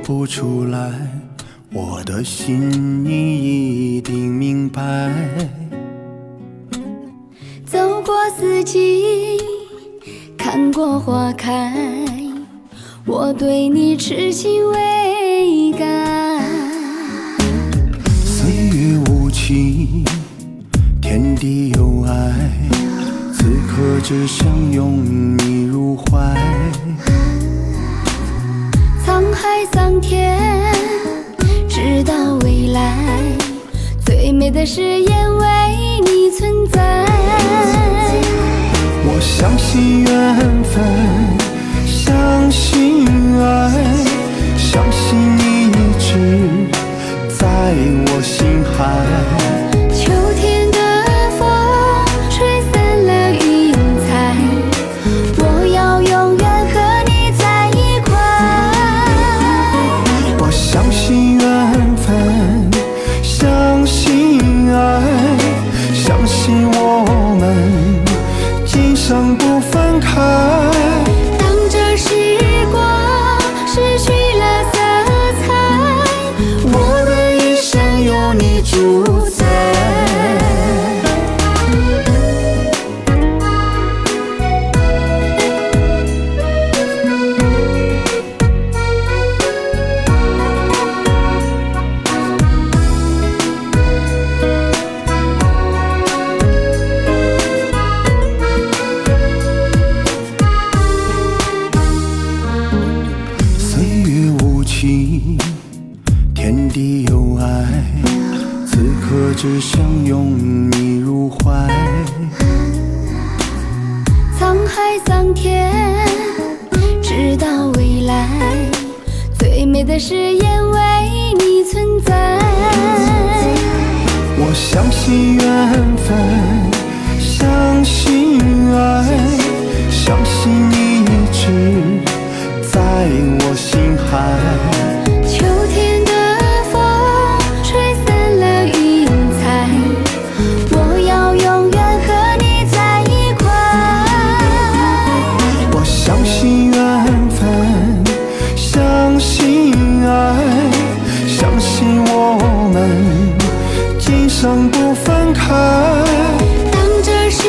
不出来，我的心你一定明白。走过四季，看过花开，我对你痴心未改。岁月无情，天地有爱，此刻只想拥你入怀。沧海桑田，直到未来，最美的誓言为你存在。我相信缘分，相信爱，相信你一直在我心海。秋天的风吹散了云彩，我要永远和你在一块。我相信缘分，相信爱，相信我们今生不分开。当这时光失去了色彩，我的一生有你主宰。天地有爱，此刻只想拥你入怀。沧海桑田，直到未来，最美的誓言为你存在。我相信缘分，相信爱，相信你一直在我心海。秋天的风吹散了云彩，我要永远和你在一块。我相信缘分，相信爱，相信我们今生不分开。当这时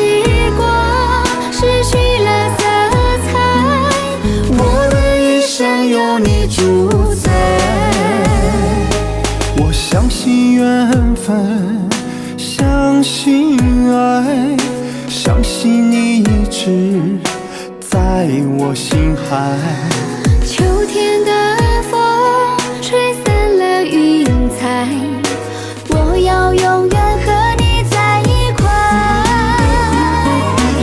光失去了色彩，我的一生有你主宰。我相信缘分，相信爱，相信你一直在我心海。秋天的风吹散了云彩，我要永远和你在一块。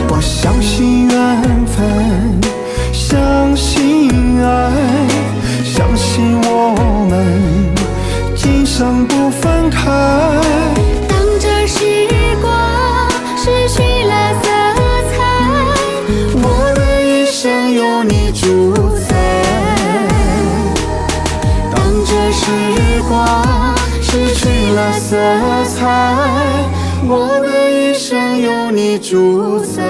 我相信缘分，相信爱，相信我们今生不分开。当这时光失去了色彩，我的一生有你主宰。当这时光失去了色彩，我的一生有你主宰。